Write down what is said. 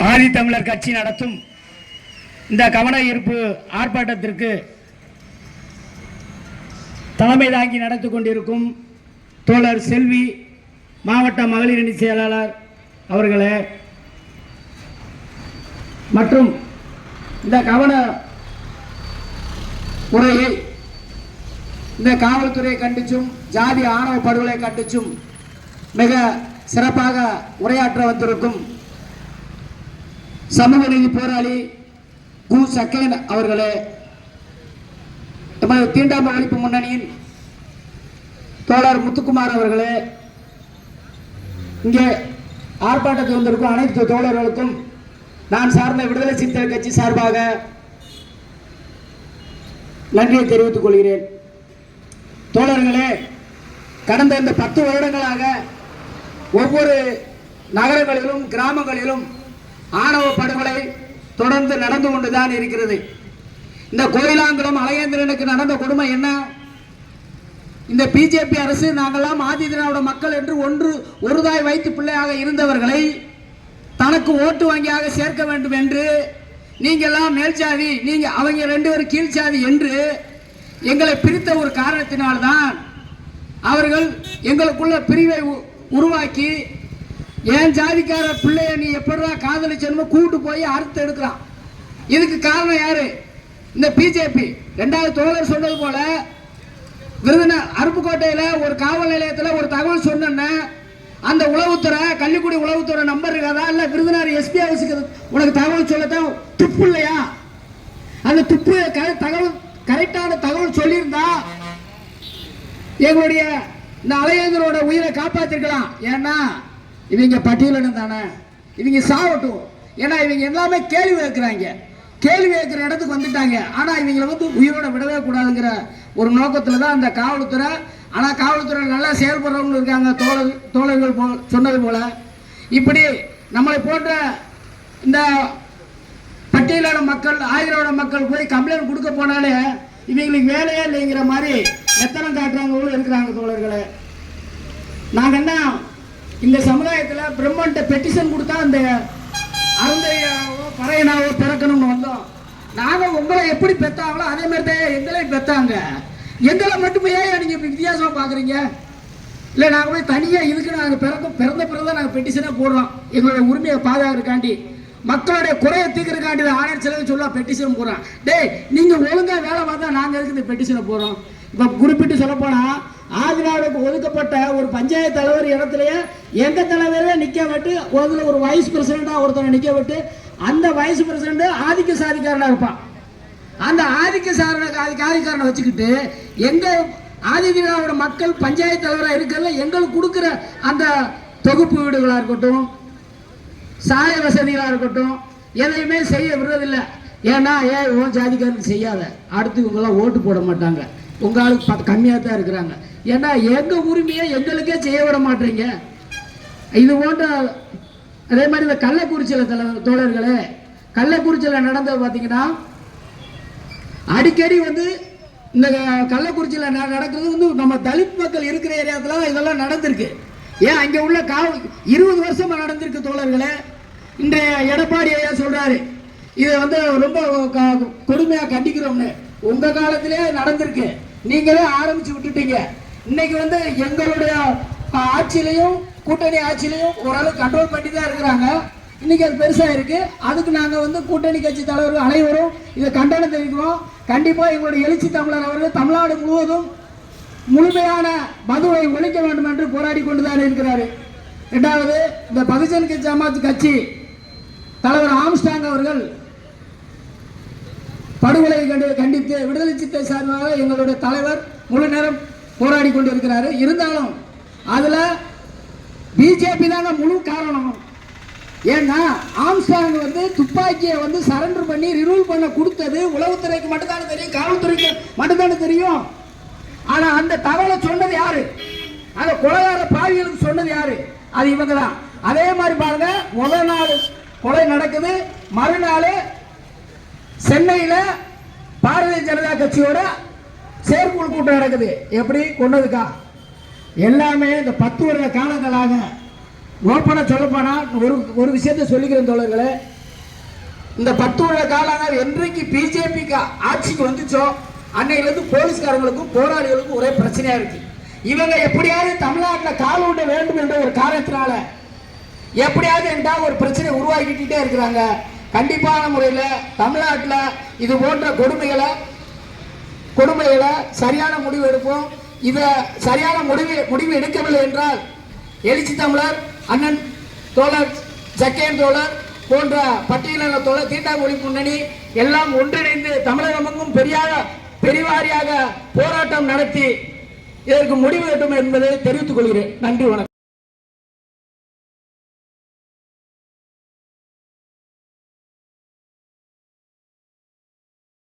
ஆதித்தமிழர் கட்சி நடத்தும் இந்த கவன ஈர்ப்பு ஆர்ப்பாட்டத்திற்கு தலைமை தாங்கி நடத்தி கொண்டிருக்கும் தோழர் செல்வி மாவட்ட மகளிர் அணி செயலாளர் அவர்களே மற்றும் இந்த கவன உரையை இந்த காவல்துறையை கண்டிச்சும் ஜாதி ஆணவ படுகொலை கண்டிச்சும் மிக சிறப்பாக உரையாற்ற வந்திருக்கும் சமூக நீதி போராளி கு சக்கேன் அவர்களே, நமது தீண்டாமை ஒழிப்பு முன்னணியின் தோழர் முத்துக்குமார் அவர்களே, இங்கே ஆர்ப்பாட்டத்தில் வந்திருக்கும் அனைத்து தோழர்களுக்கும் நான் சார்ந்த விடுதலை சிறுத்தைகள் கட்சி சார்பாக நன்றியை தெரிவித்துக் கொள்கிறேன். தோழர்களே, கடந்த இந்த 10 வருடங்களாக ஒவ்வொரு நகரங்களிலும் கிராமங்களிலும் ஆணவ படுகொலை தொடர்ந்து நடந்து கொண்டுதான் இருக்கிறது. இந்த கோயிலாங்குளம் அலையேந்திரனுக்கு நடந்த கொடுமை என்ன? இந்த பிஜேபி அரசு நாங்கள்லாம் ஆதி திராவிட மக்கள் என்று ஒரு தாய் வைத்து பிள்ளையாக இருந்தவர்களை தனக்கு ஓட்டு வங்கியாக சேர்க்க வேண்டும் என்று நீங்கெல்லாம் மேல்சாதி, நீங்க அவங்க 2 பேரும் கீழ்சாதி என்று எங்களை பிரித்த ஒரு காரணத்தினால்தான் அவர்கள் எங்களுக்குள்ள பிரிவை உருவாக்கி என் ஜாதிக்கார பிள்ளைய நீ எப்படா காதலிச்சனமோ கூட்டு போய் அறுத்து எடுக்கிறான். இதுக்கு காரணம் யாரு? இந்த பிஜேபி. 2வது தோழர் சொன்னது போல விருதுநகர் அருப்புக்கோட்டையில் ஒரு காவல் நிலையத்தில் ஒரு தகவல் சொன்ன அந்த உளவுத்துறை கள்ளிக்குடி உளவுத்துறை நம்பர் இருக்காதா? இல்ல விருதுநகர் எஸ்பி ஹவுஸுக்கு உனக்கு தகவல் சொல்லத்தான் துப்பு இல்லையா? அந்த துப்பு தகவல் கரெக்டான தகவல் சொல்லியிருந்தா எங்களுடைய இந்த அலையேந்தரோட உயிரை காப்பாத்திருக்கலாம். ஏன்னா இவங்க பட்டியலிடம் தானே, இவங்க சாவட்டும். ஏன்னா இவங்க எல்லாமே கேள்வி கேட்கிறாங்க, கேள்வி கேட்கிற இடத்துக்கு வந்துட்டாங்க. ஆனா இவங்களை உயிரோட விடவே கூடாதுங்கிற ஒரு நோக்கத்துல தான் அந்த காவல்துறை. ஆனா காவல்துறை நல்லா செயல்படுறவங்க இருக்காங்க. தோழர்கள் சொன்னது போல இப்படி நம்மளை போன்ற இந்த பட்டியலான மக்கள் ஆயிரோட மக்கள் போய் கம்ப்ளைண்ட் கொடுக்க போனாலே இவங்களுக்கு வேலையே இல்லைங்கிற மாதிரி எத்தனை காட்டுறவங்களும் இருக்கிறாங்க. தோழர்களே, நாங்க என்ன இந்த சமுதாயத்தில் பிரம்மன்ட்ட பெட்டிஷன் கொடுத்தா அந்த அருந்தையாவோ பறையனாவோ பிறக்கணும்னு வந்தோம். நாங்கள் உங்களை எப்படி பெற்றாங்களோ அதே மாதிரி தான் எங்களையும் பெற்றாங்க. எங்களை மட்டுமே நீங்க வித்தியாசமா பாக்குறீங்க? இல்லை, நாங்கள் போய் தனியாக இதுக்கு நாங்கள் பிறந்த பிறகுதான் நாங்கள் பெட்டிஷனே போடுறோம். எங்களுடைய உரிமையை பாதுகாக்கிறதுக்காண்டி, மக்களுடைய குறையை தீர்க்கிறதுக்காண்டி ஆணையர் செலவு சொல்ல பெட்டிஷன் போடுறோம். டேய், நீங்க ஒழுங்கா வேலை பார்த்தா நாங்கள் எதுக்கு இந்த பெட்டிஷனை போடுறோம்? இப்போ குறிப்பிட்டு சொல்லப்போனா ஆதிராவுக்கு ஒதுக்கப்பட்ட ஒரு பஞ்சாயத்து தலைவர் இடத்துலயே எங்க தலைவரே நிக்க விட்டு ஒரு வைஸ் பிரசிடண்டா ஒருத்தனை நிக்க விட்டு அந்த வைஸ் பிரசிடண்ட் ஆதிக்க சாதிக்காரனா இருப்பான். அந்த ஆதிக்க சாதிக்காரனை வச்சுக்கிட்டு எங்க ஆதிதிராவிட மக்கள் பஞ்சாயத்து தலைவராக இருக்கிறதுல எங்களுக்கு கொடுக்குற அந்த தொகுப்பு வீடுகளா இருக்கட்டும், சாய வசதிகளா இருக்கட்டும், எதையுமே செய்ய விடுறதில்லை. ஏன்னா உன் ஜாதிக்காரனுக்கு செய்யாத, அடுத்து இவங்கெல்லாம் ஓட்டு போட மாட்டாங்க, உங்க ஆளுக்கு கம்மியாக தான் இருக்கிறாங்க. ஏன்னா எங்க உரிமையை எங்களுக்கே செய்ய விட மாட்டீங்க. இது போன்ற அதே மாதிரி இந்த கள்ளக்குறிச்சியில் தோழர்களே, கள்ளக்குறிச்சியில் நடந்தது பார்த்தீங்கன்னா அடிக்கடி இந்த கள்ளக்குறிச்சியில் நடக்கிறது நம்ம தலித் மக்கள் இருக்கிற ஏரியாத்துல இதெல்லாம் நடந்திருக்கு. ஏன் அங்கே உள்ள 20 வருஷமா நடந்திருக்கு தோழர்களே. இன்றைய எடப்பாடி ஐயா சொல்றாரு இதை ரொம்ப கொடுமையா கண்டிக்கிறோம்னு. உங்க காலத்திலே நடந்திருக்கு, நீங்களே ஆரம்பிச்சு விட்டுட்டீங்க. இன்னைக்கு எங்களுடைய ஆட்சியிலையும் கூட்டணி ஆட்சியிலையும் ஓரளவு கண்ட்ரோல் பண்ணி தான் இருக்கிறாங்க. இன்னைக்கு அது பெருசா இருக்கு. அதுக்கு நாங்க கூட்டணி கட்சி தலைவர்கள் அனைவரும் இதை கண்டனம் தெரிவிக்கிறோம். கண்டிப்பா எங்களுடைய எழுச்சி தமிழர் அவர்கள் தமிழ்நாடு முழுவதும் முழுமையான மதுவை ஒழிக்க வேண்டும் என்று போராடி கொண்டுதான் இருக்கிறாரு. 2வது இந்த பகுஜன் சமாஜ் கட்சி தலைவர் ஆம்ஸ்டாங் அவர்கள் படுகொலை கண்டித்து விடுதலை சிறுத்தை சார்பாக எங்களுடைய தலைவர் முழு நேரம் போராடி கொண்டிருக்கிறாரு. இருந்தாலும் அதுல பிஜேபி தாங்க முழு காரணம். ஏன்னா ஆம்ஸ்டாங் துப்பாக்கியை சரண்டர் பண்ணி ரிமூவ் பண்ண கொடுத்தது உளவுத்துறைக்கு மட்டும்தானே தெரியும், காவல்துறைக்கு மட்டும்தானே தெரியும். ஆனா அந்த தகவலை சொன்னது யாரு? அந்த கொலைகார பாவிகளுக்கு சொன்னது யாரு? அது இவங்க தான். அதே மாதிரி பாருங்க, முதல் நாள் கொலை நடக்குது, மறுநாள் சென்னையில பாரதிய ஜனதா கட்சியோட செயற்குழு கூட்டம் நடக்குது. எப்படி கொண்டதுக்கா? எல்லாமே இந்த 10 வருட காலங்களாக ஓப்பனா சொல்லப்போனா ஒரு விஷயத்தை சொல்லிக்கிறேன் தோழர்களே, இந்த 10 வருட காலம் என்றைக்கு பிஜேபி ஆட்சிக்கு வந்துச்சோ அன்னையிலிருந்து போலீஸ்காரங்களுக்கும் போராளிகளுக்கும் ஒரே பிரச்சனையா இருக்கு. இவங்க எப்படியாவது தமிழ்நாட்டில் கால் விட வேண்டும் என்ற ஒரு காரணத்தினால எப்படியாவது என்றால் ஒரு பிரச்சனை உருவாக்கிட்டே இருக்கிறாங்க. கண்டிப்பான முறையில் தமிழ்நாட்டில் இது போன்ற கொடுமைகளை சரியான முடிவு எடுப்போம். இதை சரியான முடிவு எடுக்கவில்லை என்றால் எழுச்சி தமிழர் அண்ணன் தோழர் ஜக்கையன் தோழர் போன்ற பட்டியலின தோழர் தீண்டாமொழி முன்னணி எல்லாம் ஒன்றிணைந்து தமிழகமெங்கும் பெரிவாரியாக போராட்டம் நடத்தி இதற்கு முடிவு எட்டும் என்பதை தெரிவித்துக் கொள்கிறேன். நன்றி, வணக்கம்.